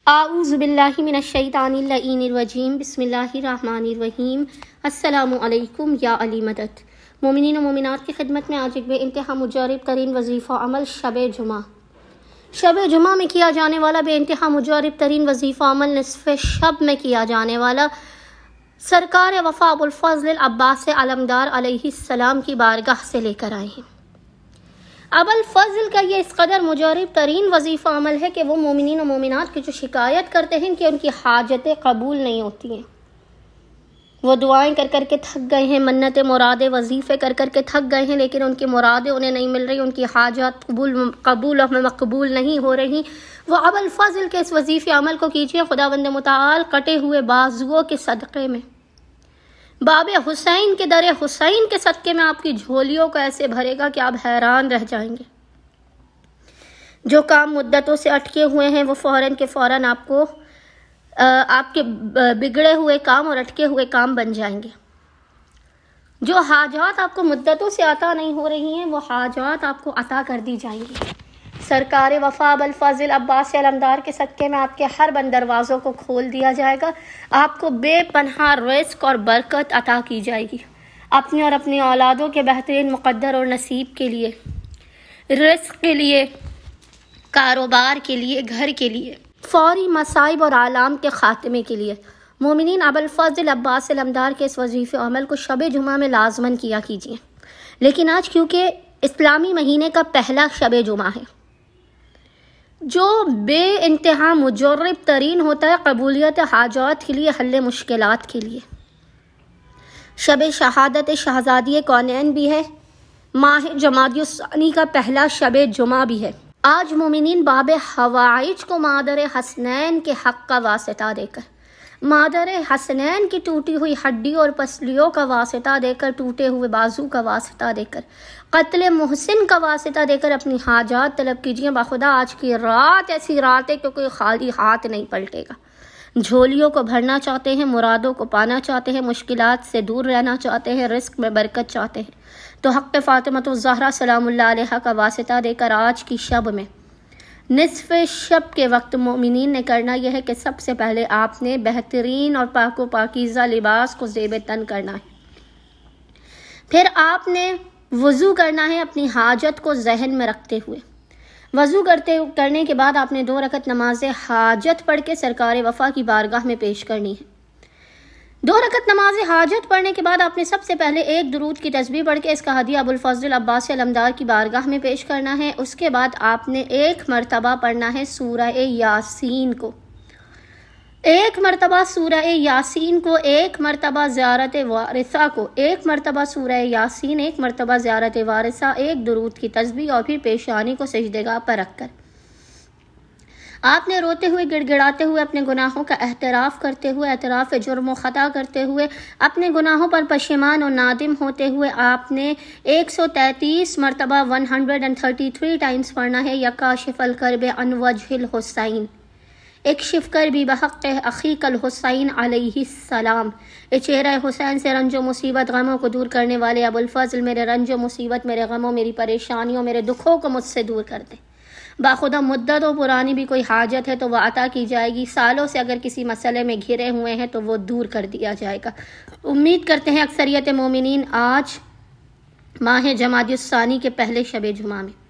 اعوذ باللہ من الشیطان اللعین الرجیم بسم اللہ الرحمن الرحیم۔ السلام علیکم یا علی مدد۔ مومنین و مومنات کی خدمت میں آج ایک بے انتہا مجرب ترین وظیفہ عمل شب جمعہ۔ شب جمعہ میں کیا جانے والا بے انتہا مجرب ترین وظیفہ عمل نصف شب میں کیا جانے والا سرکار وفا ابو الفضل عباس علمدار علیہ السلام کی بارگاہ سے لے کر آئے ہیں۔ ابو الفضل کا یہ اس قدر مجرب ترین وظیفہ عمل ہے کہ وہ مومنین و مومنات کی جو شکایت کرتے ہیں کہ ان کی حاجتیں قبول نہیں ہوتی ہیں، وہ دعائیں کر کر کے تھک گئے ہیں، منتیں مرادیں وظیفے کر کر کے تھک گئے ہیں، لیکن ان کی مرادیں انہیں نہیں مل رہی، ان کی حاجات قبول و مقبول نہیں ہو رہی، وہ ابو الفضل کے اس وظیفے عمل کو کیجیے خداوند متعال کٹے ہوئے بازوؤں کے صدقے میں، باب حسین کے در حسین کے صدقے میں آپ کی جھولیوں کو ایسے بھرے گا کہ آپ حیران رہ جائیں گے۔ جو کام مدتوں سے اٹکے ہوئے ہیں وہ فوراً کے فوراً آپ کے بگڑے ہوئے کام اور اٹکے ہوئے کام بن جائیں گے۔ جو حاجات آپ کو مدتوں سے عطا نہیں ہو رہی ہیں وہ حاجات آپ کو عطا کر دی جائیں گی۔ سرکار وفا ابو الفضل عباس علمدار کے صدقے میں آپ کے ہر بند دروازوں کو کھول دیا جائے گا، آپ کو بے پناہ رزق اور برکت عطا کی جائے گی۔ اپنے اور اپنی اولادوں کے بہترین مقدر اور نصیب کے لیے، رزق کے لیے، کاروبار کے لیے، گھر کے لیے، فوری مصائب اور آلام کے خاتمے کے لیے مومنین ابو الفضل عباس علمدار کے اس وظیفے عمل کو شب جمعہ میں لازماً کیا کیجیے۔ لیکن آج کیونکہ اسلامی مہینے کا پہلا شب جمعہ ہے جو بے انتہا مجرب ترین ہوتا ہے قبولیت حاجات کے لیے، حل مشکلات کے لیے، شب شہادت شہزادی کونین بھی ہے، ماہ جمادی الثانی کا پہلا شب جمعہ بھی ہے۔ آج مومنین باب حوائج کو مادر حسنین کے حق کا واسطہ دے کر، مادر حسنین کی ٹوٹی ہوئی ہڈی اور پسلیوں کا واسطہ دے کر، ٹوٹے ہوئے بازو کا واسطہ دے کر، قتل محسن کا واسطہ دے کر اپنی حاجات طلب کیجیے۔ باخدا آج کی رات ایسی رات ہے کہ کوئی خالی ہاتھ نہیں پلٹے گا۔ جھولیوں کو بھرنا چاہتے ہیں، مرادوں کو پانا چاہتے ہیں، مشکلات سے دور رہنا چاہتے ہیں، رزق میں برکت چاہتے ہیں، تو حق فاطمۃ الزہرا سلام اللہ علیہا کا واسطہ دے کر آج کی شب میں نصف شب کے وقت مومنین نے کرنا یہ ہے کہ سب سے پہلے آپ نے بہترین اور پاک و پاکیزہ لباس کو زیب تن کرنا ہے، پھر آپ نے وضو کرنا ہے اپنی حاجت کو ذہن میں رکھتے ہوئے۔ وضو کرنے کے بعد آپ نے 2 رکعت نماز حاجت پڑھ کے سرکار وفا کی بارگاہ میں پیش کرنی ہے۔ 2 رکعت نماز حاجت پڑھنے کے بعد آپ نے سب سے پہلے ایک درود کی تسبیح پڑھ کے اس کا ہدیہ ابو الفضل عباس علمدار کی بارگاہ میں پیش کرنا ہے۔ اس کے بعد آپ نے 1 مرتبہ پڑھنا ہے سورہ یاسین کو، 1 مرتبہ سورہ یاسین کو، 1 مرتبہ زیارت وارثہ کو، 1 مرتبہ سورہ یاسین، 1 مرتبہ زیارت وارثہ، 1 درود کی تسبیح، اور پھر پیشانی کو سجدگاہ پر رکھ کر آپ نے روتے ہوئے گڑ گڑاتے ہوئے اپنے گناہوں کا اعتراف کرتے ہوئے، اعتراف جرم و خطا کرتے ہوئے، اپنے گناہوں پر پشیمان اور نادم ہوتے ہوئے آپ نے 133 مرتبہ 133 ٹائمز پڑھنا ہے یا کاشف الکرب عن وجہ الحسین، اکشف کربی بحق اخیک الحسین علیہ السلام، اے چہرہ حسین سے رنج و مصیبت غموں کو دور کرنے والے ابو الفضل، میرے رنج و مصیبت، میرے غموں، میری پریشانیوں، میرے دکھوں کو مجھ سے دور کر دے۔ باخدا مدت و پرانی بھی کوئی حاجت ہے تو وہ عطا کی جائے گی، سالوں سے اگر کسی مسئلے میں گھرے ہوئے ہیں تو وہ دور کر دیا جائے گا۔ امید کرتے ہیں اکثریت مومنین آج ماہ جمادی الثانی کے پہلے شب جمعہ میں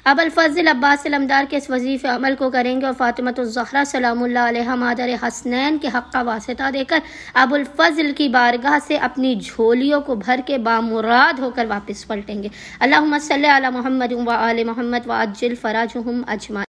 ابو الفضل عباس علمدار کے اس وظیفے عمل کو کریں گے اور فاطمۃ الزہرا سلام اللہ علیہا مادر حسنین کے حق کا واسطہ دے کر ابو الفضل کی بارگاہ سے اپنی جھولیوں کو بھر کے بامراد ہو کر واپس پلٹیں گے۔ اللہم صلی علی محمد و آل محمد وعجل فرجہم اجمعین۔